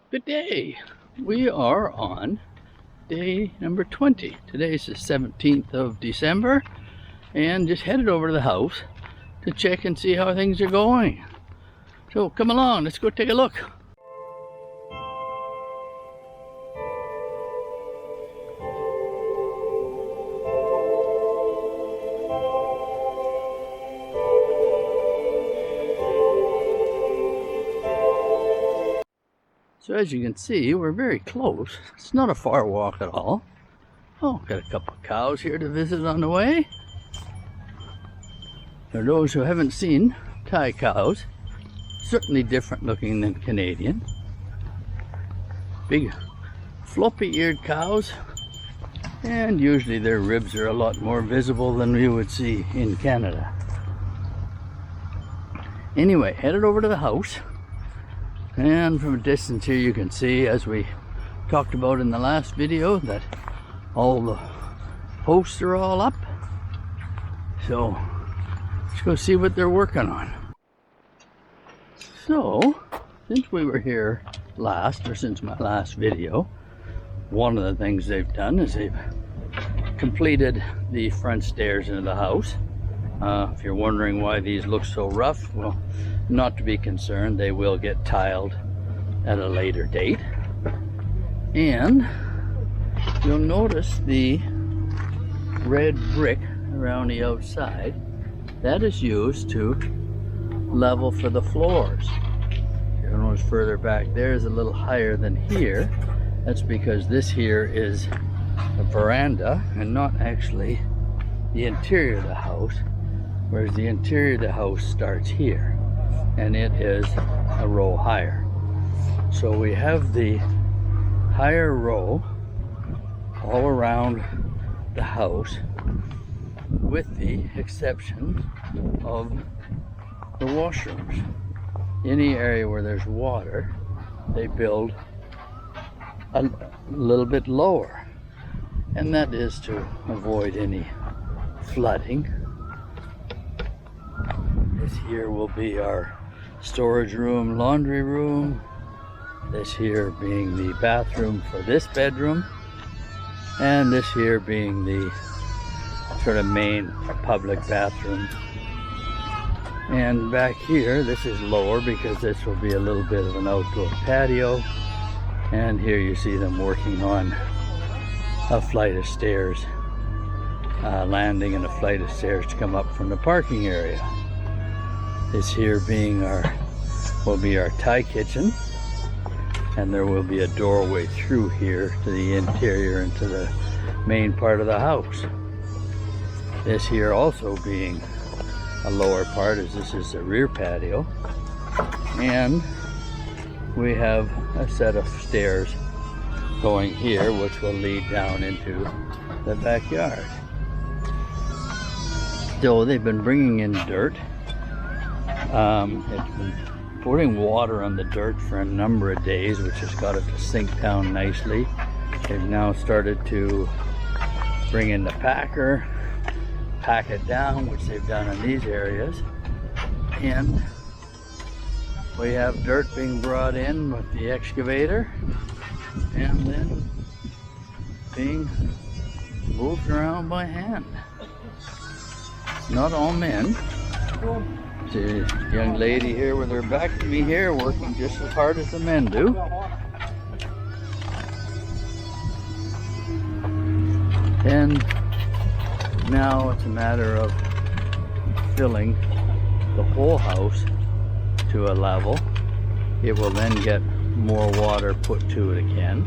Good day. We are on day number 20. Today's the 17th of December and just headed over to the house to check and see how things are going. So come along, let's go take a look. So as you can see, we're very close. It's not a far walk at all. Oh, got a couple of cows here to visit on the way. For those who haven't seen Thai cows, certainly different looking than Canadian. Big floppy-eared cows, and usually their ribs are a lot more visible than we would see in Canada. Anyway, headed over to the house. And from a distance here you can see, as we talked about in the last video, that all the posts are all up. So let's go see what they're working on. So since we were here last, or since my last video, one of the things they've done is they've completed the front stairs into the house. If you're wondering why these look so rough, well, not to be concerned, they will get tiled at a later date. And you'll notice the red brick around the outside. That is used to level for the floors. You'll notice further back there is a little higher than here. That's because this here is a veranda and not actually the interior of the house, whereas the interior of the house starts here and it is a row higher. So we have the higher row all around the house, with the exception of the washrooms. Any area where there's water, they build a little bit lower, and that is to avoid any flooding. This here will be our storage room, laundry room. This here being the bathroom for this bedroom, and this here being the sort of main public bathroom. And back here, this is lower because this will be a little bit of an outdoor patio. And here you see them working on a flight of stairs, landing and a flight of stairs to come up from the parking area. This here being will be our Thai kitchen, and there will be a doorway through here to the interior and to the main part of the house. This here also being a lower part, as this is the rear patio, and we have a set of stairs going here which will lead down into the backyard. So they've been bringing in dirt. It's been putting water on the dirt for a number of days, which has got it to sink down nicely. They've now started to bring in the packer, pack it down, which they've done in these areas, and we have dirt being brought in with the excavator and then being moved around by hand. Not all men. There's a young lady here with her back to me here, working just as hard as the men do. And now it's a matter of filling the whole house to a level. It will then get more water put to it again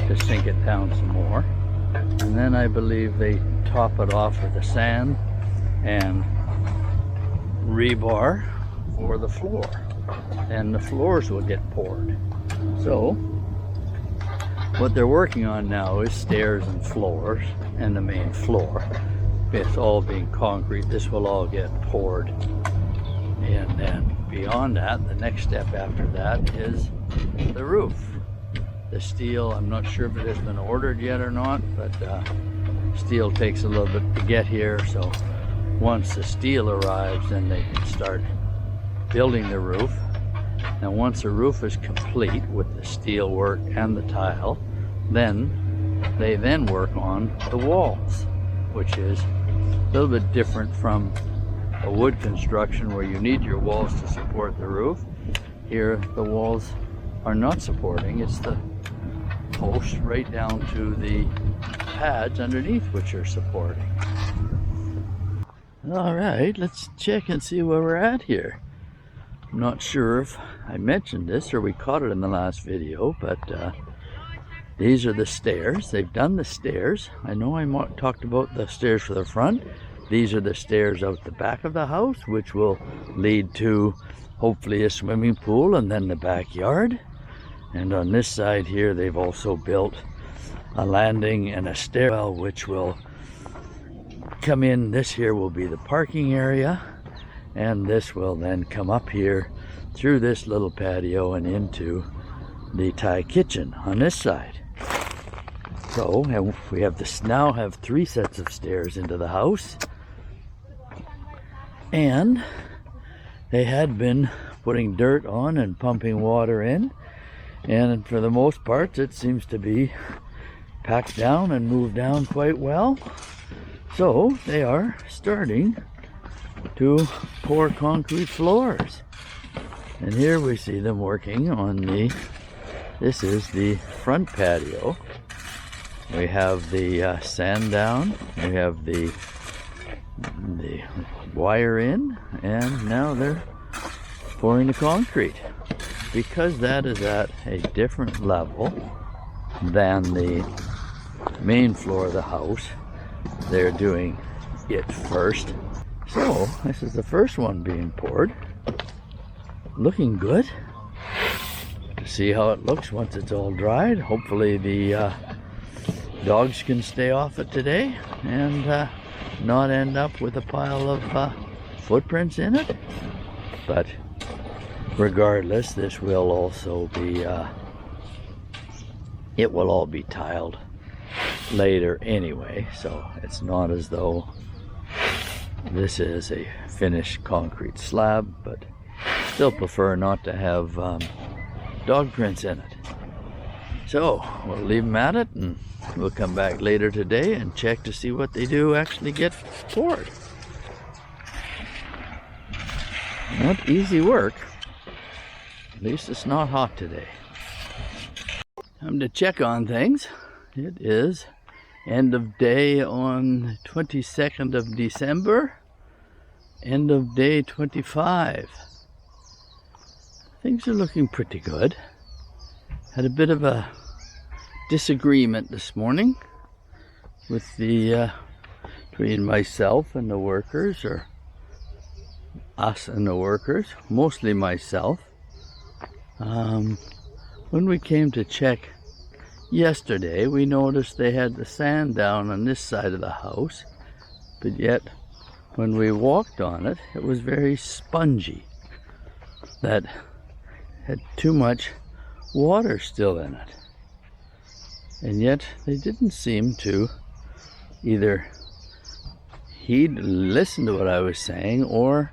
to sink it down some more. And then I believe they top it off with the sand and rebar for the floor, and the floors will get poured. So what they're working on now is stairs and floors and the main floor. It's all being concrete. This will all get poured, and then beyond that, the next step after that is the roof. The steel, I'm not sure if it has been ordered yet or not, but steel takes a little bit to get here, so once the steel arrives, then they can start building the roof. And once the roof is complete with the steel work and the tile, then they then work on the walls, which is a little bit different from a wood construction where you need your walls to support the roof. Here the walls are not supporting, it's the posts right down to the pads underneath which are supporting. All right, let's check and see where we're at here. I'm not sure if I mentioned this or we caught it in the last video, but these are the stairs. They've done the stairs. I know I talked about the stairs for the front. These are the stairs out the back of the house, which will lead to hopefully a swimming pool and then the backyard. And on this side here, they've also built a landing and a stairwell, which will come in. This here will be the parking area, and this will then come up here through this little patio and into the Thai kitchen on this side. So we have this now have 3 sets of stairs into the house, and they had been putting dirt on and pumping water in, and for the most part it seems to be packed down and moved down quite well. So they are starting to pour concrete floors, and here we see them working on this is the front patio. We have the sand down, we have the wire in, and now they're pouring the concrete. Because that is at a different level than the main floor of the house, they're doing it first. So this is the first one being poured. Looking good. To see how it looks once it's all dried. Hopefully the dogs can stay off it today and not end up with a pile of footprints in it. But regardless, this will also be it will all be tiled later anyway, so it's not as though this is a finished concrete slab, but still prefer not to have dog prints in it. So we'll leave them at it, and we'll come back later today and check to see what they do actually get poured. Not easy work. At least it's not hot today. Time to check on things. It is end of day on 22nd of December. End of day 25. Things are looking pretty good. Had a bit of a disagreement this morning with between myself and the workers, or us and the workers, mostly myself. When we came to check yesterday, we noticed they had the sand down on this side of the house, but yet when we walked on it, it was very spongy. That had too much water still in it. And yet they didn't seem to either listen to what I was saying or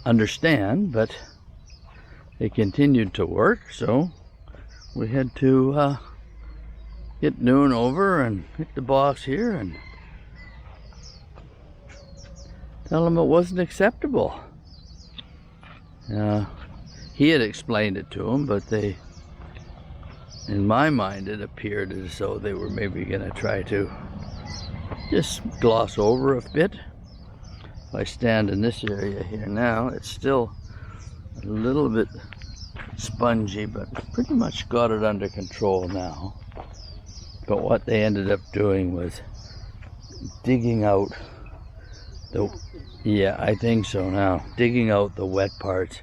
understand, but they continued to work, so we had to get Noon over and hit the boss here and tell him it wasn't acceptable. He had explained it to him, but they, in my mind, it appeared as though they were maybe going to try to just gloss over a bit. If I stand in this area here now, it's still a little bit spongy, but pretty much got it under control now. But what they ended up doing was digging out I think so now, digging out the wet parts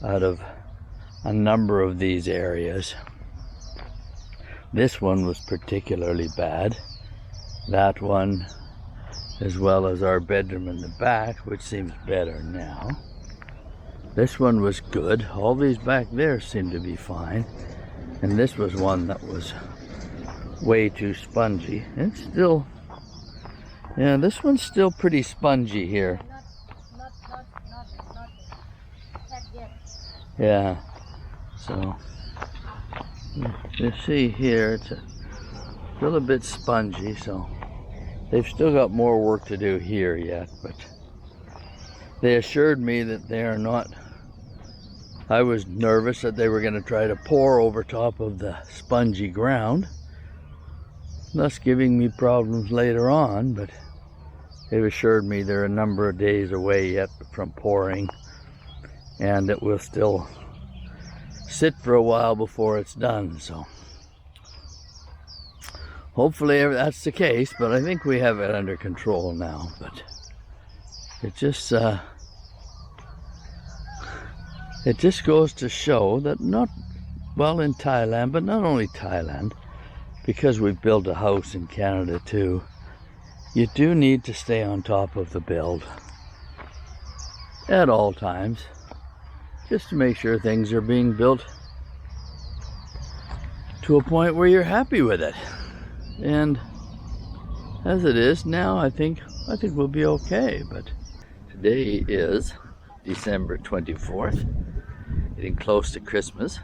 out of a number of these areas. This one was particularly bad. That one, as well as our bedroom in the back, which seems better now. This one was good. All these back there seemed to be fine. And this was one that was way too spongy. It's still, yeah, this one's still pretty spongy here. Yeah, so you see here it's still a bit spongy, so they've still got more work to do here yet, but they assured me that they are not. I was nervous that they were going to try to pour over top of the spongy ground, thus giving me problems later on, but they've assured me they're a number of days away yet from pouring, and it will still sit for a while before it's done. So hopefully that's the case, but I think we have it under control now. But it just goes to show that not, well, in Thailand, but not only Thailand, because we've built a house in Canada too, you do need to stay on top of the build at all times, just to make sure things are being built to a point where you're happy with it. And as it is now, I think we'll be okay. But today is December 24th, getting close to Christmas.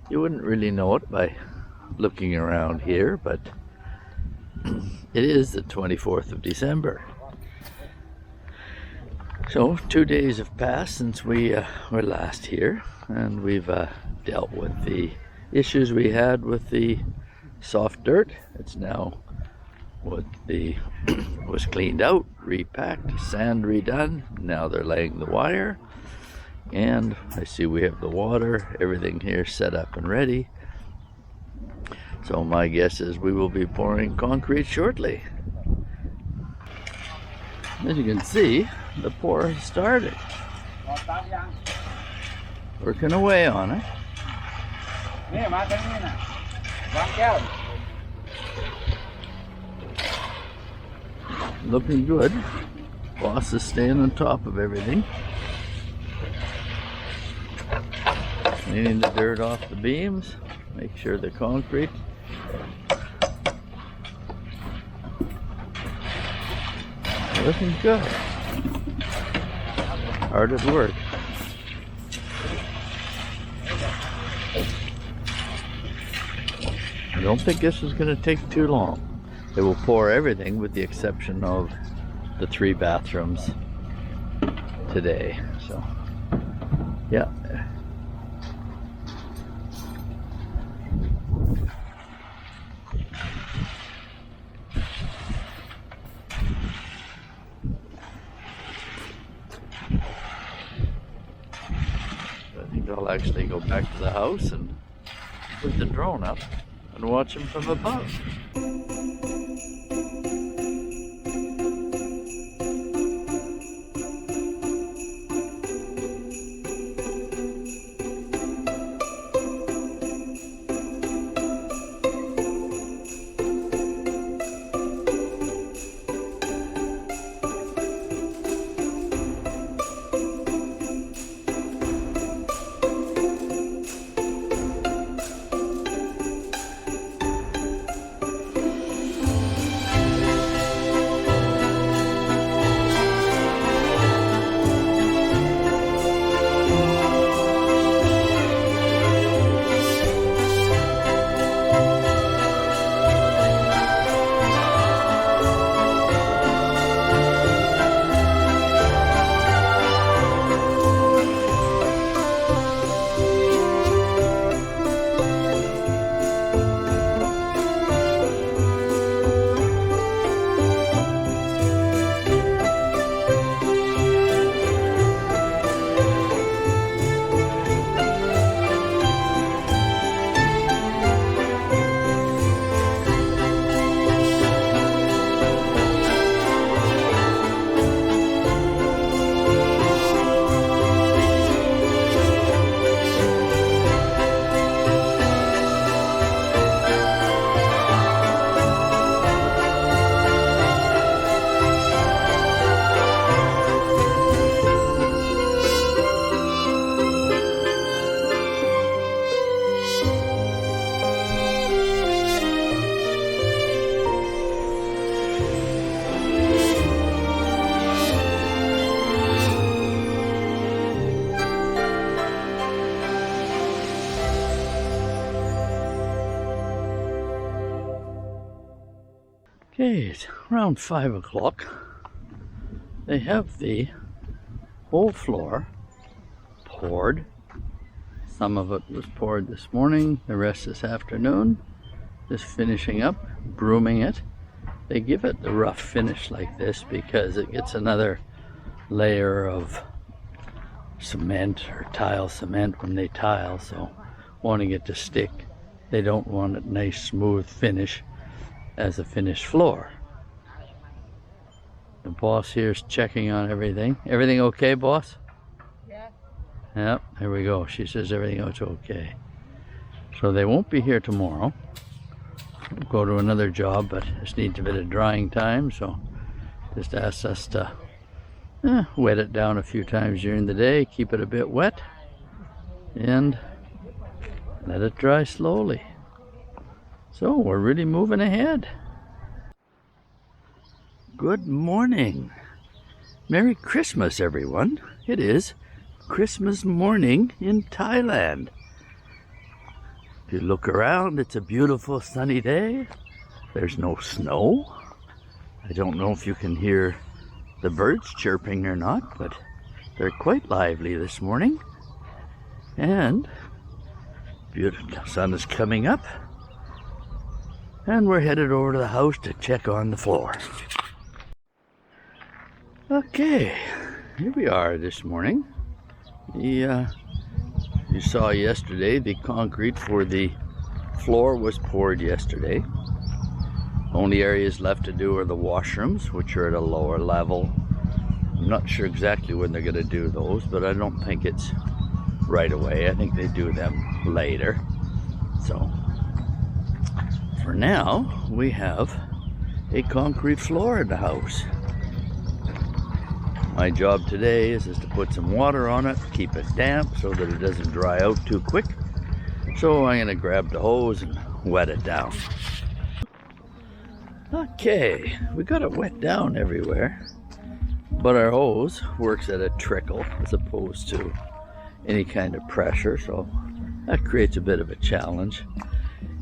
You wouldn't really know it by looking around here, but it is the 24th of December. So 2 days have passed since we were last here, and we've dealt with the issues we had with the soft dirt. It's now was cleaned out, repacked, sand redone. Now they're laying the wire, and I see we have the water, everything here set up and ready. So my guess is we will be pouring concrete shortly. As you can see, the pour has started. Working away on it. Looking good. Boss is staying on top of everything. Cleaning the dirt off the beams. Make sure the concrete. Looking good. Hard at work. I don't think this is going to take too long. They will pour everything with the exception of the 3 bathrooms today. So, yeah. I'll actually go back to the house and put the drone up and watch them from above. Okay, it's around 5 o'clock. They have the whole floor poured. Some of it was poured this morning, the rest this afternoon. Just finishing up, brooming it. They give it the rough finish like this because it gets another layer of cement or tile cement when they tile, so wanting it to stick, they don't want a nice smooth finish as a finished floor. The boss here is checking on everything. Everything okay, boss? Yeah. Yep, there we go. She says everything is okay. So they won't be here tomorrow. We'll go to another job, but this needs a bit of drying time, so just asked us to wet it down a few times during the day, keep it a bit wet, and let it dry slowly. So we're really moving ahead. Good morning. Merry Christmas, everyone. It is Christmas morning in Thailand. If you look around, it's a beautiful sunny day. There's no snow. I don't know if you can hear the birds chirping or not, but they're quite lively this morning. And beautiful sun is coming up. And we're headed over to the house to check on the floor. Okay, here we are this morning. You saw yesterday the concrete for the floor was poured yesterday. Only areas left to do are the washrooms, which are at a lower level. I'm not sure exactly when they're going to do those, but I don't think it's right away. I think they do them later. So for now, we have a concrete floor in the house. My job today is to put some water on it, keep it damp so that it doesn't dry out too quick. So I'm going to grab the hose and wet it down. Okay, we got it wet down everywhere, but our hose works at a trickle as opposed to any kind of pressure, so that creates a bit of a challenge.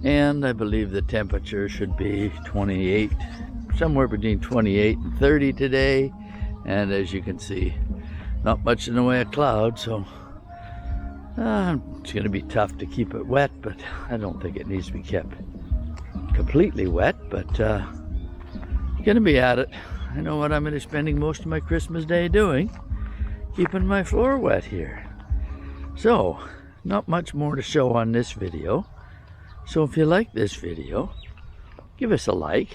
And I believe the temperature should be 28, somewhere between 28 and 30 today. And as you can see, not much in the way of clouds, so it's going to be tough to keep it wet, but I don't think it needs to be kept completely wet, but going to be at it. I know what I'm going to be spending most of my Christmas day doing, keeping my floor wet here. So, not much more to show on this video. So if you like this video, give us a like.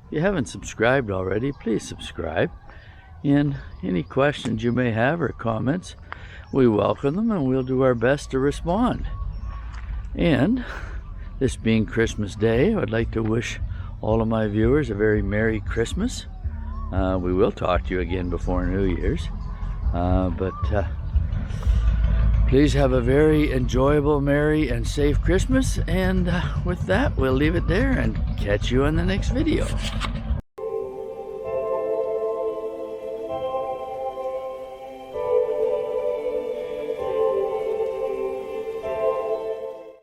If you haven't subscribed already, please subscribe. And any questions you may have or comments, we welcome them and we'll do our best to respond. And this being Christmas Day, I'd like to wish all of my viewers a very Merry Christmas. We will talk to you again before New Year's. Please have a very enjoyable, merry, and safe Christmas. And with that, we'll leave it there and catch you on the next video.